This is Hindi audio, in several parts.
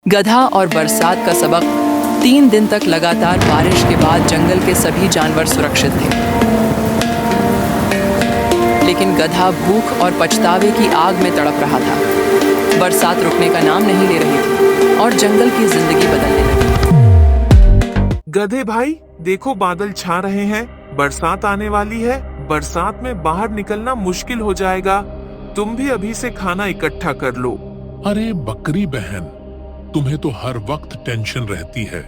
गधा और बरसात का सबक। 3 दिन तक लगातार बारिश के बाद जंगल के सभी जानवर सुरक्षित थे, लेकिन गधा भूख और पछतावे की आग में तड़प रहा था। बरसात रुकने का नाम नहीं ले रही थी और जंगल की जिंदगी बदलने लगी। गधे भाई, देखो बादल छा रहे हैं, बरसात आने वाली है। बरसात में बाहर निकलना मुश्किल हो जाएगा। तुम भी अभी से खाना इकट्ठा कर लो। अरे बकरी बहन, तुम्हें तो हर वक्त टेंशन रहती है।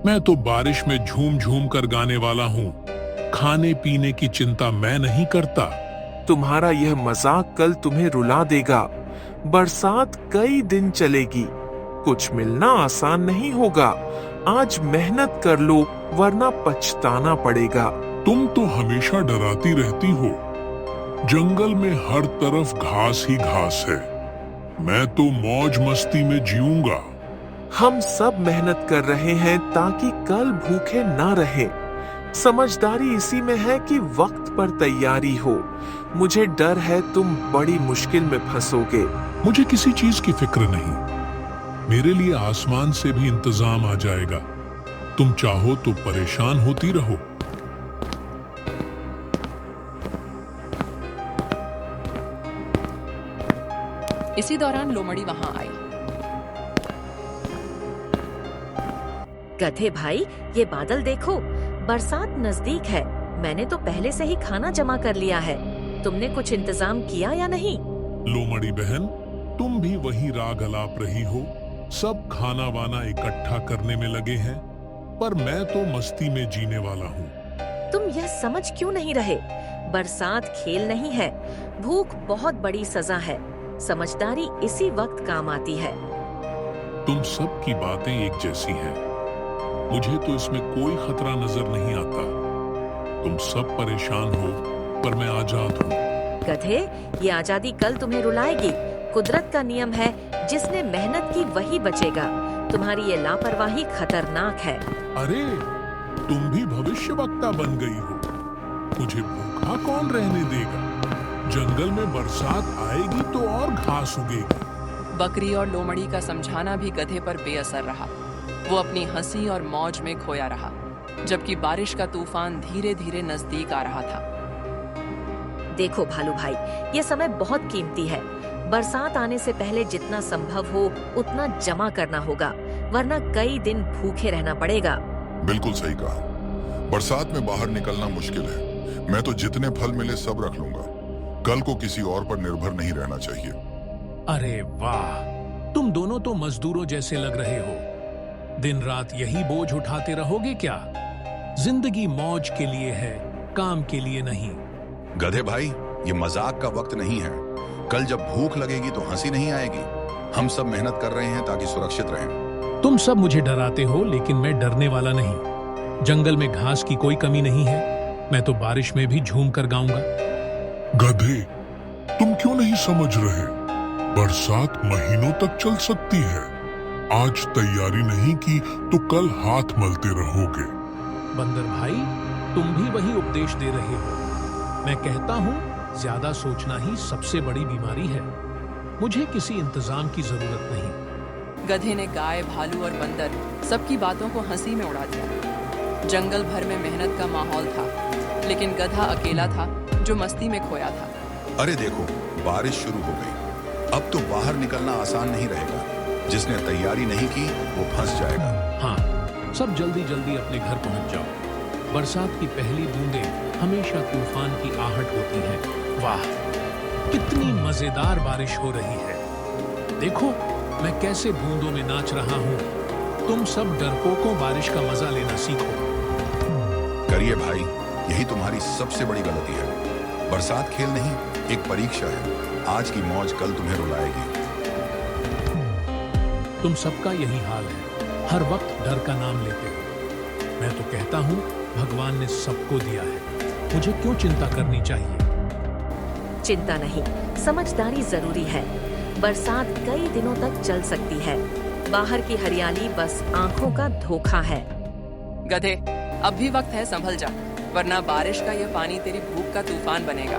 मैं तो बारिश में झूम झूम कर गाने वाला हूँ। खाने पीने की चिंता मैं नहीं करता। तुम्हारा यह मजाक कल तुम्हें रुला देगा। बरसात कई दिन चलेगी, कुछ मिलना आसान नहीं होगा। आज मेहनत कर लो, वरना पछताना पड़ेगा। तुम तो हमेशा डराती रहती हो। जंगल में हर तरफ घास ही घास है। मैं तो मौज मस्ती में जीऊंगा। हम सब मेहनत कर रहे हैं ताकि कल भूखे ना रहे। समझदारी इसी में है कि वक्त पर तैयारी हो। मुझे डर है तुम बड़ी मुश्किल में फंसोगे। मुझे किसी चीज की फिक्र नहीं। मेरे लिए आसमान से भी इंतजाम आ जाएगा। तुम चाहो तो परेशान होती रहो। इसी दौरान लोमड़ी वहां आई। गधे भाई, ये बादल देखो, बरसात नजदीक है। मैंने तो पहले से ही खाना जमा कर लिया है। तुमने कुछ इंतजाम किया या नहीं? लोमड़ी बहन, तुम भी वही राग अलाप रही हो। सब खाना वाना इकट्ठा करने में लगे हैं, पर मैं तो मस्ती में जीने वाला हूँ। तुम यह समझ क्यों नहीं रहे? बरसात खेल नहीं है, भूख बहुत बड़ी सजा है। समझदारी इसी वक्त काम आती है। तुम सब की बातें एक जैसी हैं। मुझे तो इसमें कोई खतरा नजर नहीं आता। तुम सब परेशान हो, पर मैं आजाद हूँ। गधे, ये आजादी कल तुम्हें रुलाएगी। कुदरत का नियम है, जिसने मेहनत की वही बचेगा। तुम्हारी ये लापरवाही खतरनाक है। अरे, तुम भी भविष्यवक्ता बन गई हो। मुझे भूखा कौन रहने देगा? जंगल में बरसात आएगी तो और घास उगेगी। बकरी और लोमड़ी का समझाना भी गधे पर बेअसर रहा। वो अपनी हंसी और मौज में खोया रहा, जबकि बारिश का तूफान धीरे धीरे नजदीक आ रहा था। देखो भालू भाई, ये समय बहुत कीमती है। बरसात आने से पहले जितना संभव हो उतना जमा करना होगा, वरना कई दिन भूखे रहना पड़ेगा। बिल्कुल सही कहा। बरसात में बाहर निकलना मुश्किल है। मैं तो जितने फल मिले सब रख लूंगा। कल को किसी और पर निर्भर नहीं रहना चाहिए। अरे वाह, तुम दोनों तो मजदूरों जैसे लग रहे हो। दिन रात यही बोझ उठाते रहोगे क्या? जिंदगी मौज के लिए है, काम के लिए नहीं। गधे भाई, ये मजाक का वक्त नहीं है। कल जब भूख लगेगी तो हंसी नहीं आएगी। हम सब मेहनत कर रहे हैं ताकि सुरक्षित रहें। तुम सब मुझे डराते हो, लेकिन मैं डरने वाला नहीं। जंगल में घास की कोई कमी नहीं है। मैं तो बारिश में भी झूम कर गाऊंगा। गधे, तुम क्यों नहीं समझ रहे? बरसात महीनों तक चल सकती है। आज तैयारी नहीं की तो कल हाथ मलते रहोगे। बंदर भाई, तुम भी वही उपदेश दे रहे हो। मैं कहता हूँ, ज्यादा सोचना ही सबसे बड़ी बीमारी है। मुझे किसी इंतजाम की जरूरत नहीं। गधे ने गाय, भालू और बंदर सबकी बातों को हंसी में उड़ा दिया। जंगल भर में मेहनत का माहौल था, लेकिन गधा अकेला था जो मस्ती में खोया था। अरे देखो, बारिश शुरू हो गई। अब तो बाहर निकलना आसान नहीं रहेगा। जिसने तैयारी नहीं की वो फंस जाएगा। हाँ, सब जल्दी जल्दी अपने घर पहुंच जाओ। बरसात की पहली बूंदें हमेशा तूफान की आहट होती है। वाह, कितनी मजेदार बारिश हो रही है। देखो, मैं कैसे बूंदों में नाच रहा हूँ। तुम सब डरपोकों बारिश का मजा लेना सीखो। करिए भाई, यही तुम्हारी सबसे बड़ी गलती है। बरसात खेल नहीं, एक परीक्षा है। आज की मौज कल तुम्हें रुलाएगी। तुम सबका यही हाल है। हर वक्त डर का नाम लेते हो। मैं तो कहता हूँ, भगवान ने सबको दिया है। मुझे क्यों चिंता करनी चाहिए? चिंता नहीं, समझदारी जरूरी है। बरसात कई दिनों तक चल सकती है। बाहर की हरियाली बस आंखों का धोखा है। गधे, अब भी वक्त है, संभल जा, वरना बारिश का यह पानी तेरी भूख का तूफान बनेगा।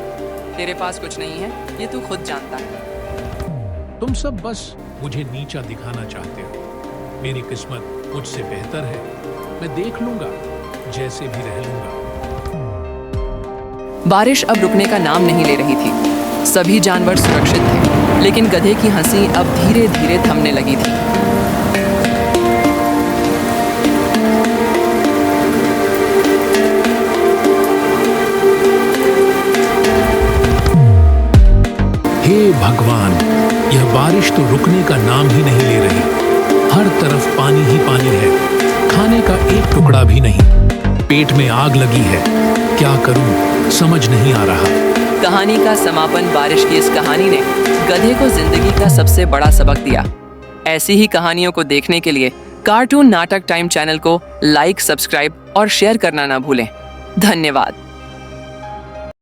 तेरे पास कुछ नहीं है, ये तू खुद जानता है। तुम सब बस मुझे नीचा दिखाना चाहते हो। मेरी किस्मत मुझसे बेहतर है। मैं देख लूंगा, जैसे भी रह लूंगा। बारिश अब रुकने का नाम नहीं ले रही थी। सभी जानवर सुरक्षित थे, लेकिन गधे की हंसी अब धीरे धीरे थमने लगी थी। हे भगवान, यह बारिश तो रुकने का नाम ही नहीं ले रही। हर तरफ पानी ही पानी है, खाने का एक टुकड़ा भी नहीं। पेट में आग लगी है, क्या करूं समझ नहीं आ रहा। कहानी का समापन बारिश की इस कहानी ने गधे को जिंदगी का सबसे बड़ा सबक दिया। ऐसी ही कहानियों को देखने के लिए कार्टून नाटक टाइम चैनल को लाइक, सब्सक्राइब और शेयर करना ना भूलें। धन्यवाद।